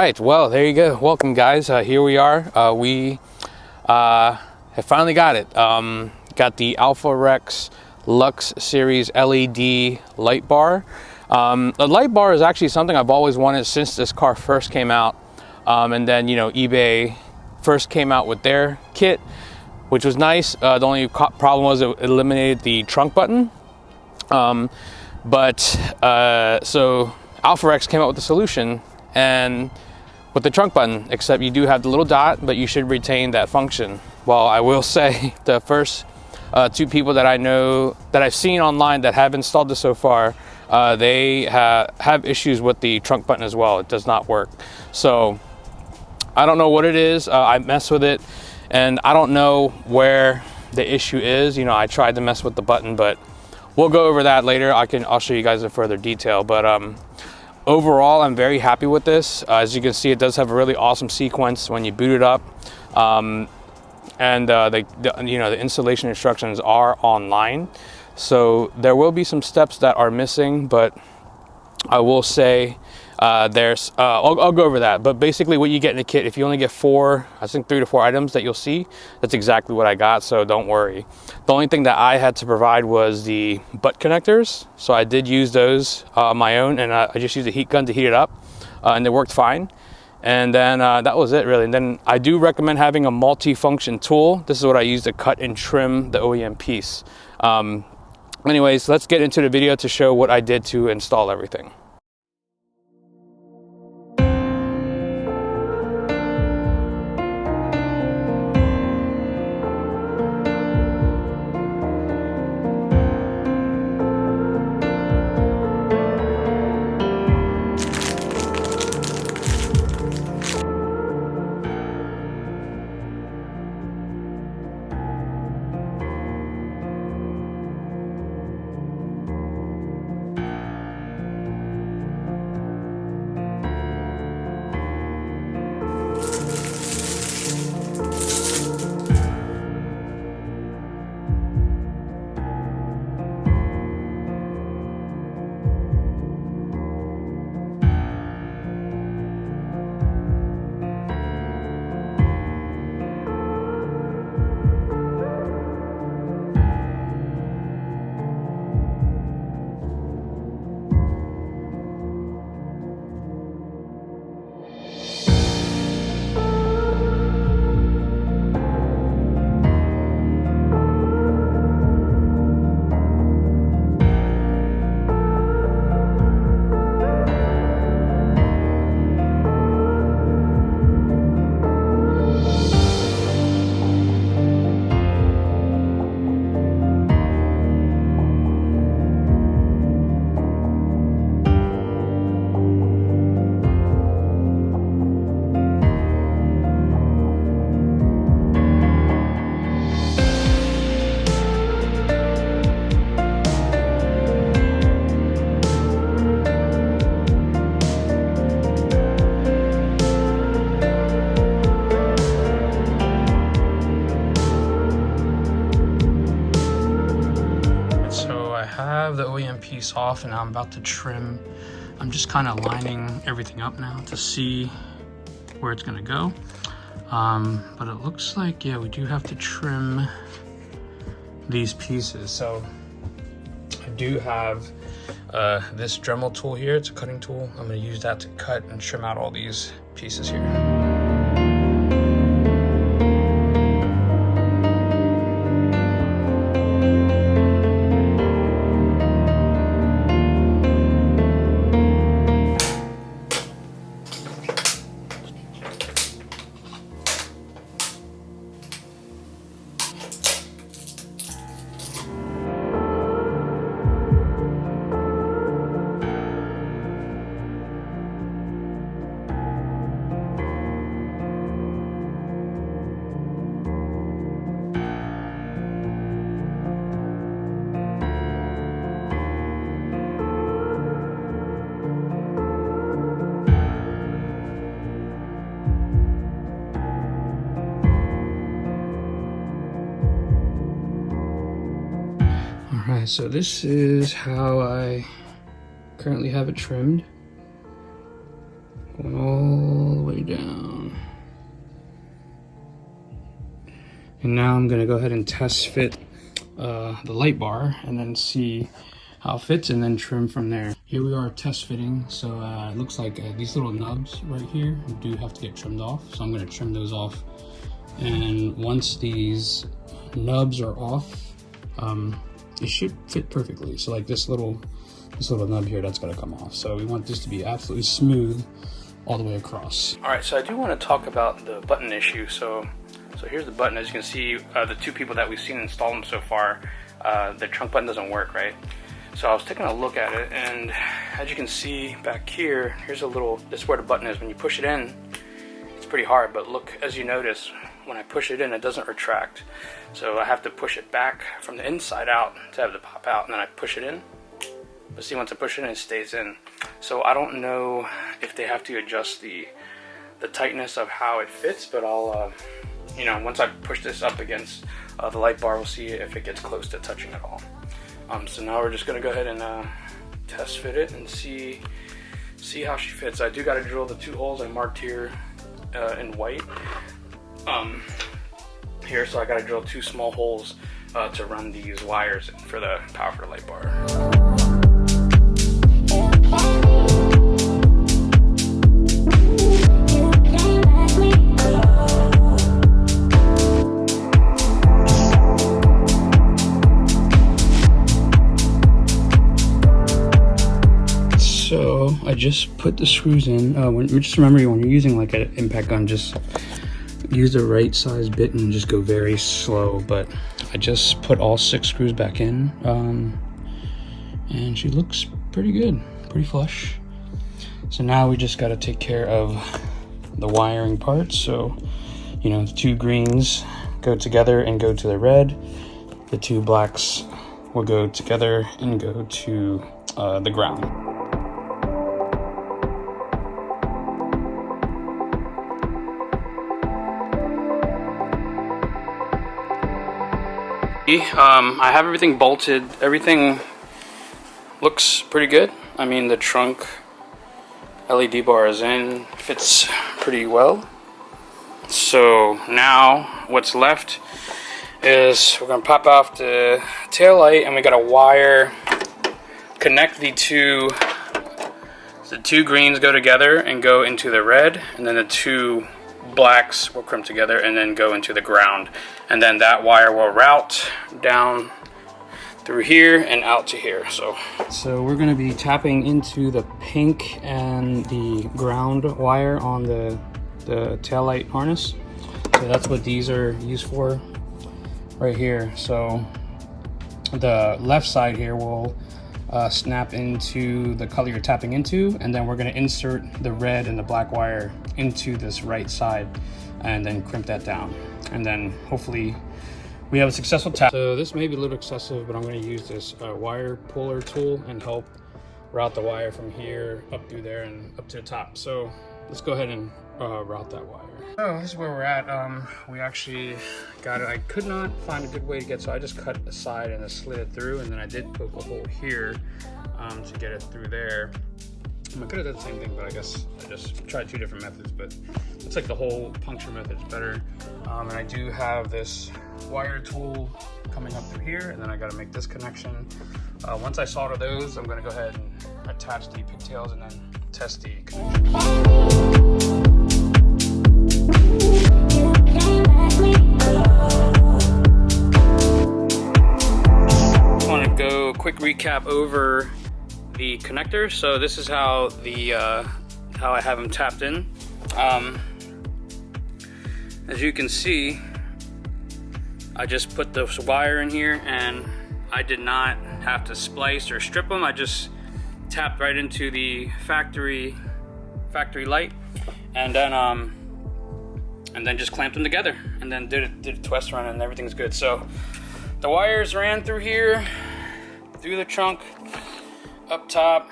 right, well, there you go. Welcome, guys. Here we are. We have finally got it. Got the AlphaRex LUXX-Series LED light bar. The light bar is actually something I've always wanted since this car first came out. And then, you know, eBay first came out with their kit, which was nice. The only problem was it eliminated the trunk button. So AlphaRex came out with a solution and with the trunk button, except you do have the little dot, but you should retain that function. Well, I will say the first two people that I know, that I've seen online that have installed this so far, they have issues with the trunk button as well. It does not work. So I don't know what it is. I messed with it and I don't know where the issue is. You know, I tried to mess with the button, but we'll go over that later. I'll show you guys in further detail. But overall, I'm very happy with this. As you can see, it does have a really awesome sequence when you boot it up. The installation instructions are online. So there will be some steps that are missing, but I will say I'll go over that. But basically what you get in the kit, if you only get 3 to 4 items that you'll see, that's exactly what I got, so don't worry. The only thing that I had to provide was the butt connectors. So I did use those on my own, and I just used a heat gun to heat it up, and it worked fine. And then that was it, really. And then I do recommend having a multi-function tool. This is what I use to cut and trim the OEM piece. Anyways, let's get into the video to show what I did to install everything. The OEM piece off, and now I'm about to trim. I'm just kind of lining everything up now to see where it's going to go, but it looks like, yeah, we do have to trim these pieces. So I do have this Dremel tool here. It's a cutting tool. I'm going to use that to cut and trim out all these pieces here. Alright, so this is how I currently have it trimmed. Going all down. And now I'm gonna go ahead and test fit the light bar and then see how it fits and then trim from there. Here we are test fitting. So it looks like these little nubs right here do have to get trimmed off. So I'm gonna trim those off. And once these nubs are off, it should fit perfectly. So like this little nub here, that's gotta come off. So we want this to be absolutely smooth all the way across. All right, so I do want to talk about the button issue. So here's the button. As you can see, the two people that we've seen install them so far, the trunk button doesn't work, right? So I was taking a look at it, and as you can see back here, here's a little, this is where the button is. When you push it in, it's pretty hard, but look, as you notice, when I push it in, it doesn't retract. So I have to push it back from the inside out to have it pop out, and then I push it in. But see, once I push it in, it stays in. So I don't know if they have to adjust the tightness of how it fits, but I'll, you know, once I push this up against the light bar, we'll see if it gets close to touching at all. So now we're just gonna go ahead and test fit it and see how she fits. I do got to drill the 2 holes I marked here in white here, so I got to drill 2 small holes to run these wires for the power for the light bar. So I just put the screws in. Just remember, when you're using like an impact gun, just use the right size bit and just go very slow. But I just put all 6 screws back in, and she looks pretty good, pretty flush. So now we just got to take care of the wiring parts. So, you know, the 2 greens go together and go to the red. The 2 blacks will go together and go to the ground. I have everything bolted. Everything looks pretty good. I mean, the trunk LED bar is in, fits pretty well. So now what's left is we're gonna pop off the tail light, and we gotta wire, connect the two greens go together and go into the red, and then the 2 blacks will come together and then go into the ground, and then that wire will route down through here and out to here. So we're going to be tapping into the pink and the ground wire on the tail light harness. So that's what these are used for right here. So the left side here will snap into the color you're tapping into, and then we're going to insert the red and the black wire into this right side and then crimp that down, and then hopefully we have a successful tap. So this may be a little excessive, but I'm going to use this Wirepuller tool and help route the wire from here up through there and up to the top. So let's go ahead and route that wire. So this is where we're at. We actually got it. I could not find a good way to get, so I just cut the side and just slid it through, and then I did poke a hole here to get it through there. I could have done the same thing, but I guess I just tried 2 different methods, but it looks like the whole puncture method is better. And I do have this wire tool coming up through here, and then I got to make this connection. Once I solder those, I'm going to go ahead and attach the pigtails and then test the connection. I want to go quick recap over the connector. So this is how how I have them tapped in. As you can see, I just put the wire in here, and I did not have to splice or strip them. I just tapped right into the factory light, and then just clamped them together, and then did a twist run, and everything's good. So the wires ran through here, through the trunk, up top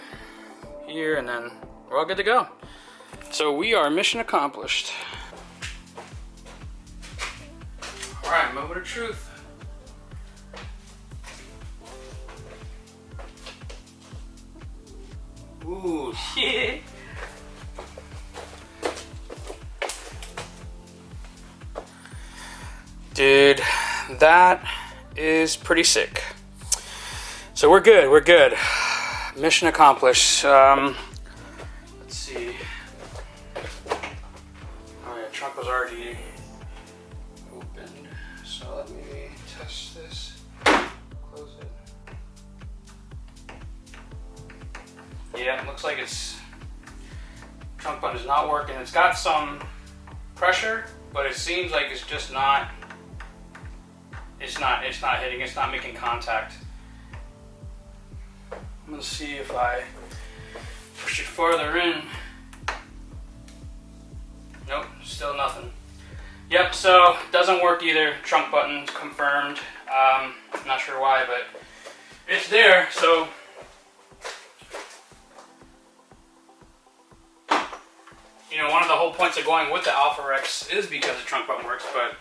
here, and then we're all good to go. So we are mission accomplished. All right, moment of truth. Ooh, shit. Dude, that is pretty sick. So we're good, we're good. Mission accomplished. Let's see. Oh yeah, trunk was already opened. So let me test this. Close it. Yeah, it looks like it's trunk button is not working. It's got some pressure, but it seems like it's just not. It's not hitting. It's not making contact. I'm gonna see if I push it farther in. Nope, still nothing. Yep, so doesn't work either. Trunk button confirmed. Not sure why, but it's there. So you know, one of the whole points of going with the AlphaRex is because the trunk button works, but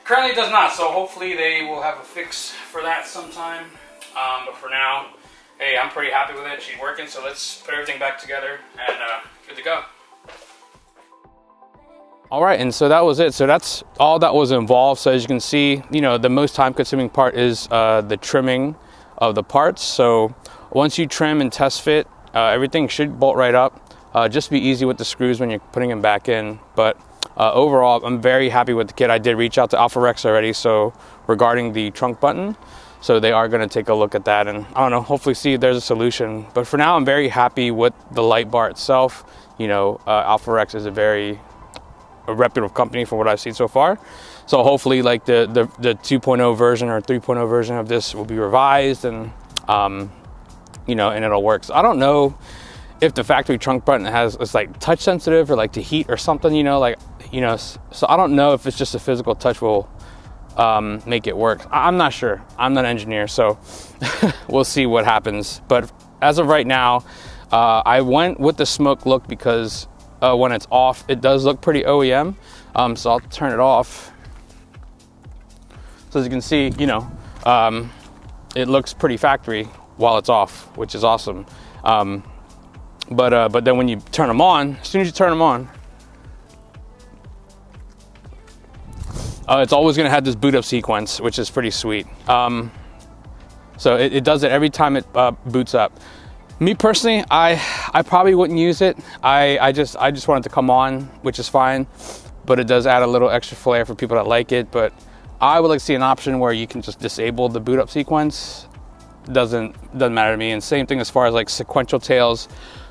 currently it does not. So hopefully they will have a fix for that sometime. But for now, hey, I'm pretty happy with it. She's working, so let's put everything back together and good to go. All right, and so that was it. So that's all that was involved. So as you can see, you know, the most time-consuming part is the trimming of the parts. So once you trim and test fit, everything should bolt right up. Just be easy with the screws when you're putting them back in. But overall, I'm very happy with the kit. I did reach out to AlphaRex already, so regarding the trunk button. So they are going to take a look at that and, I don't know, hopefully see if there's a solution. But for now, I'm very happy with the Lightbar itself. You know, AlphaRex is a reputable company from what I've seen so far. So hopefully like the 2.0 version or 3.0 version of this will be revised and, you know, and it'll work. So I don't know if the factory trunk button is like touch sensitive or like to heat or something, you know, like, you know, so I don't know if it's just a physical touch will make it work. I'm not sure. I'm not an engineer, so we'll see what happens. But as of right now, I went with the smoke look because when it's off, it does look pretty OEM. So I'll turn it off. So as you can see, you know, it looks pretty factory while it's off, which is awesome. But then when you turn them on, as soon as you turn them on, it's always going to have this boot up sequence, which is pretty sweet. So it does it every time it boots up. Me personally, I probably wouldn't use it. I just want it to come on, which is fine, but it does add a little extra flair for people that like it. But I would like to see an option where you can just disable the boot up sequence. Doesn't matter to me. And same thing as far as like sequential tails.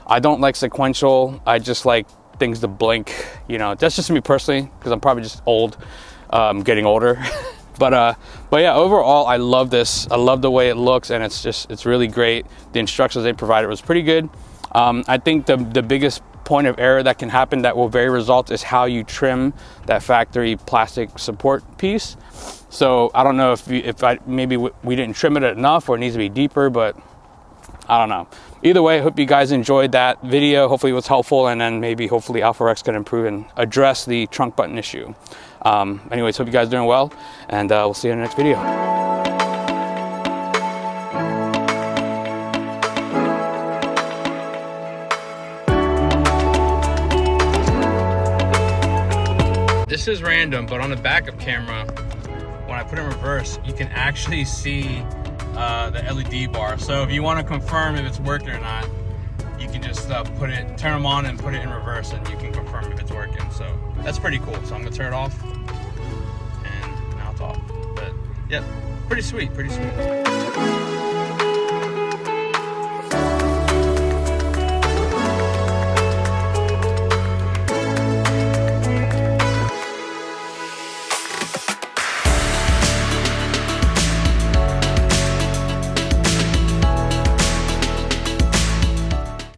I don't like sequential. I just like things to blink. You know, that's just me personally because I'm probably just old, getting older. But yeah, overall, I love this. I love the way it looks, and it's really great. The instructions they provided was pretty good. I think the biggest point of error that can happen that will vary results is how you trim that factory plastic support piece. So I don't know if maybe we didn't trim it enough or it needs to be deeper, but I don't know. Either way, I hope you guys enjoyed that video. Hopefully it was helpful, and then maybe hopefully AlphaRex can improve and address the trunk button issue. Anyways, hope you guys are doing well, and we'll see you in the next video. This is random, but on the backup camera, when I put it in reverse, you can actually see the LED bar. So if you want to confirm if it's working or not, you can just turn them on and put it in reverse, and you can confirm if it's working. So that's pretty cool. So I'm gonna turn it off, and now it's off. But yeah, pretty sweet, pretty sweet.